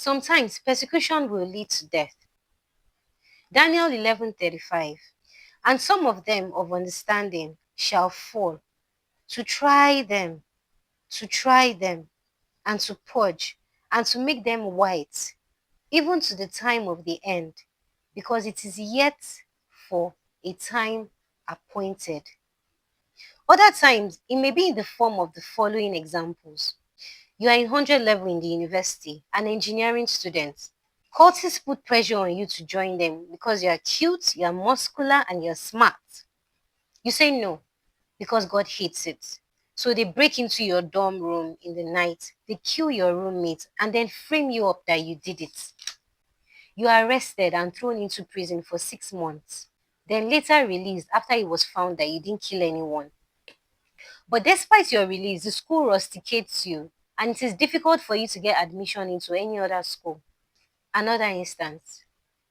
Sometimes persecution will lead to death. Daniel 11:35. And some of them of understanding shall fall, to try them, and to purge, and to make them white, even to the time of the end, because it is yet for a time appointed. Other times, it may be in the form of the following examples. You are in 100 level in the university, an engineering student. Cultists put pressure on you to join them because you are cute, you are muscular, and you're smart. You say no because God hates it. So they break into your dorm room in the night, they kill your roommate, and then frame you up that you did it. You are arrested and thrown into prison for 6 months, then later released after it was found that you didn't kill anyone. But despite your release, the school rusticates you, and it is difficult for you to get admission into any other school. Another instance,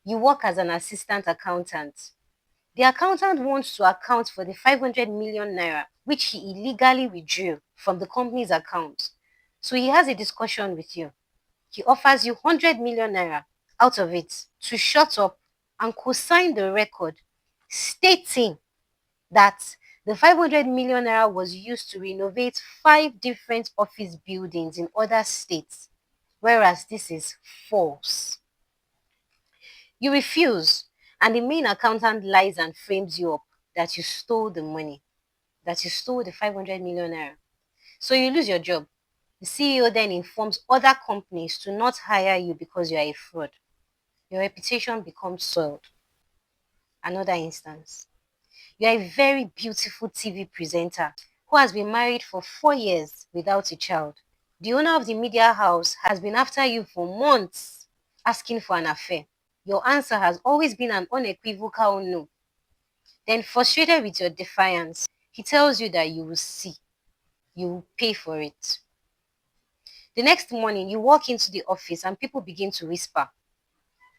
you work as an assistant accountant. The accountant wants to account for the 500 million naira which he illegally withdrew from the company's account. So he has a discussion with you. He offers you 100 million naira out of it to shut up and co-sign the record stating that the 500 million naira was used to renovate 5 different office buildings in other states, whereas this is false. You refuse, and the main accountant lies and frames you up that you stole the money, that you stole the 500 million naira. So you lose your job. The CEO then informs other companies to not hire you because you are a fraud. Your reputation becomes soiled. Another instance. You are a very beautiful TV presenter who has been married for 4 years without a child. The owner of the media house has been after you for months asking for an affair. Your answer has always been an unequivocal no. Then, frustrated with your defiance, he tells you that you will see, you will pay for it. The next morning, you walk into the office and people begin to whisper.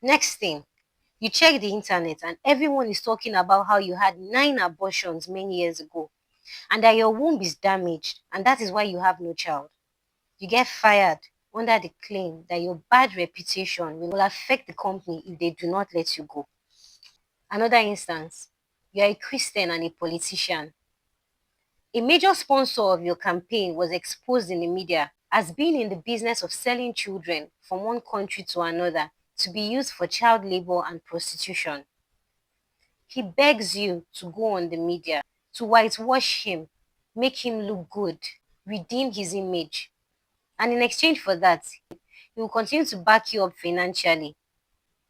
Next thing, you check the internet and everyone is talking about how you had 9 abortions many years ago and that your womb is damaged and that is why you have no child. You get fired under the claim that your bad reputation will affect the company if they do not let you go. Another instance, you are a Christian and a politician. A major sponsor of your campaign was exposed in the media as being in the business of selling children from one country to another to be used for child labor and prostitution. He begs you to go on the media, to whitewash him, make him look good, redeem his image. And in exchange for that, he will continue to back you up financially.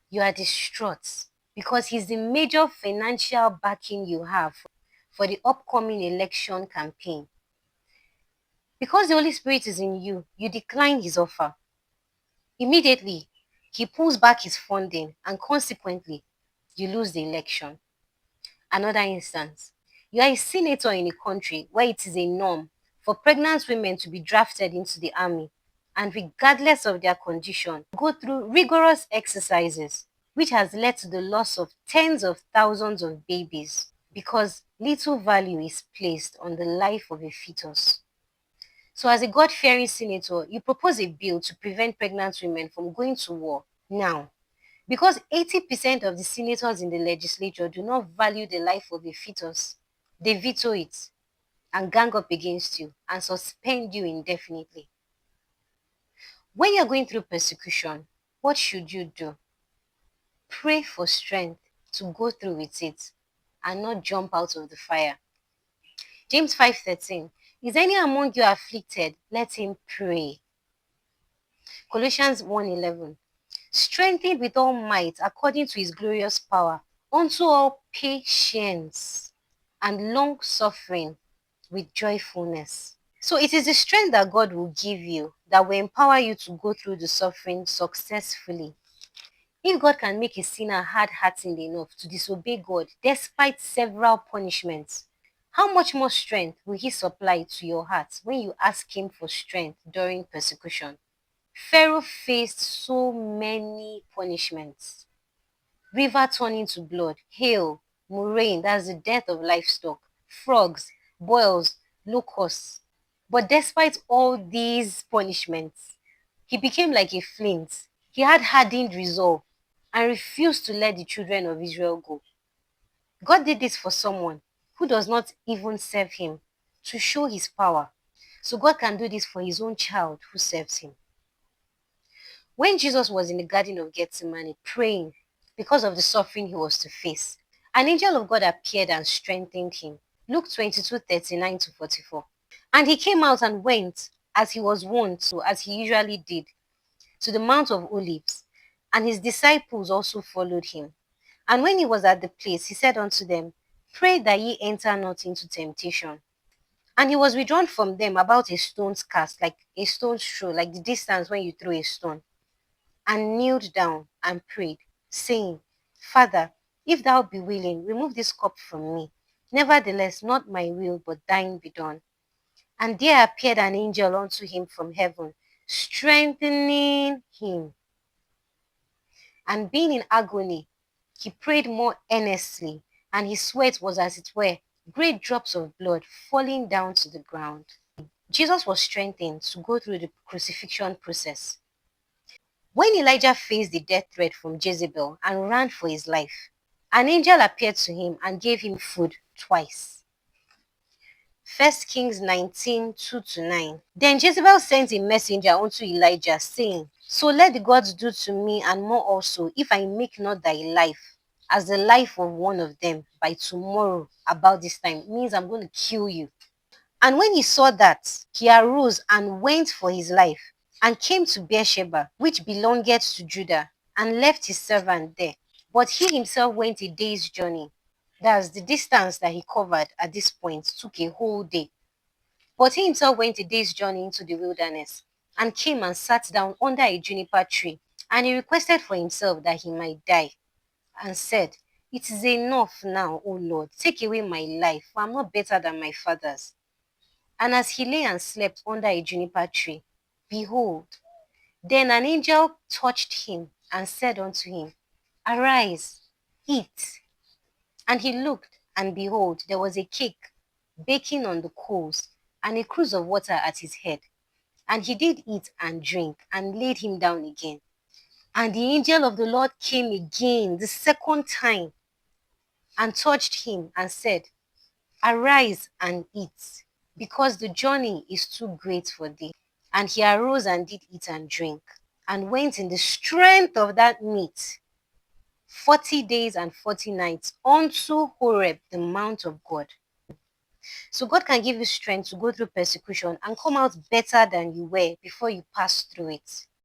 You are distraught because he's the major financial backing you have for the upcoming election campaign. Because the Holy Spirit is in you, you decline his offer. Immediately, he pulls back his funding and consequently, you lose the election. Another instance, you are a senator in a country where it is a norm for pregnant women to be drafted into the army and regardless of their condition, go through rigorous exercises, which has led to the loss of tens of thousands of babies because little value is placed on the life of a fetus. So, as a God fearing senator, you propose a bill to prevent pregnant women from going to war. Now, because 80% of the senators in the legislature do not value the life of a fetus, they veto it and gang up against you and suspend you indefinitely. When you're going through persecution, what should you do? Pray for strength to go through with it and not jump out of the fire. James 5:13. Is any among you afflicted? Let him pray. Colossians 1:11. Strengthened with all might according to his glorious power, unto all patience and long suffering with joyfulness. So it is the strength that God will give you that will empower you to go through the suffering successfully. If God can make a sinner hard-hearted enough to disobey God despite several punishments, how much more strength will he supply to your heart when you ask him for strength during persecution? Pharaoh faced so many punishments. River turning to blood, hail, murrain, that's the death of livestock, frogs, boils, locusts. But despite all these punishments, he became like a flint. He had hardened resolve and refused to let the children of Israel go. God did this for someone who does not even serve him to show his power. So God can do this for his own child who serves him. When Jesus was in the Garden of Gethsemane praying because of the suffering he was to face, an angel of God appeared and strengthened him. Luke 22:39 to 44. And he came out and went as he was wont, so as he usually did, to the Mount of Olives, and his disciples also followed him. And when he was at the place, he said unto them, Pray that ye enter not into temptation. And he was withdrawn from them about a stone's cast, like a stone's throw, like the distance when you throw a stone, and kneeled down and prayed, saying, Father, if thou be willing, remove this cup from me. Nevertheless, not my will, but thine be done. And there appeared an angel unto him from heaven, strengthening him. And being in agony, he prayed more earnestly, and his sweat was as it were great drops of blood falling down to the ground. Jesus was strengthened to go through the crucifixion process. When Elijah faced the death threat from Jezebel and ran for his life, an angel appeared to him and gave him food twice. 1 Kings 19:2 to 9. Then Jezebel sent a messenger unto Elijah, saying, So let the gods do to me and more also, if I make not thy life as the life of one of them by tomorrow about this time. It means I'm going to kill you. And when he saw that, he arose and went for his life, and came to Beersheba, which belongeth to Judah, and left his servant there. But he himself went a day's journey. That's the distance that he covered at this point, took a whole day. But he himself went a day's journey into the wilderness, and came and sat down under a juniper tree. And he requested for himself that he might die, and said, It is enough now, O Lord, take away my life, for I am not better than my fathers. And as he lay and slept under a juniper tree, behold, then an angel touched him and said unto him, Arise, eat. And he looked, and behold, there was a cake baking on the coals, and a cruse of water at his head. And he did eat and drink, and laid him down again. And the angel of the Lord came again the second time, and touched him, and said, Arise and eat, because the journey is too great for thee. And he arose and did eat and drink, and went in the strength of that meat 40 days and 40 nights unto Horeb, the mount of God. So God can give you strength to go through persecution and come out better than you were before you pass through it.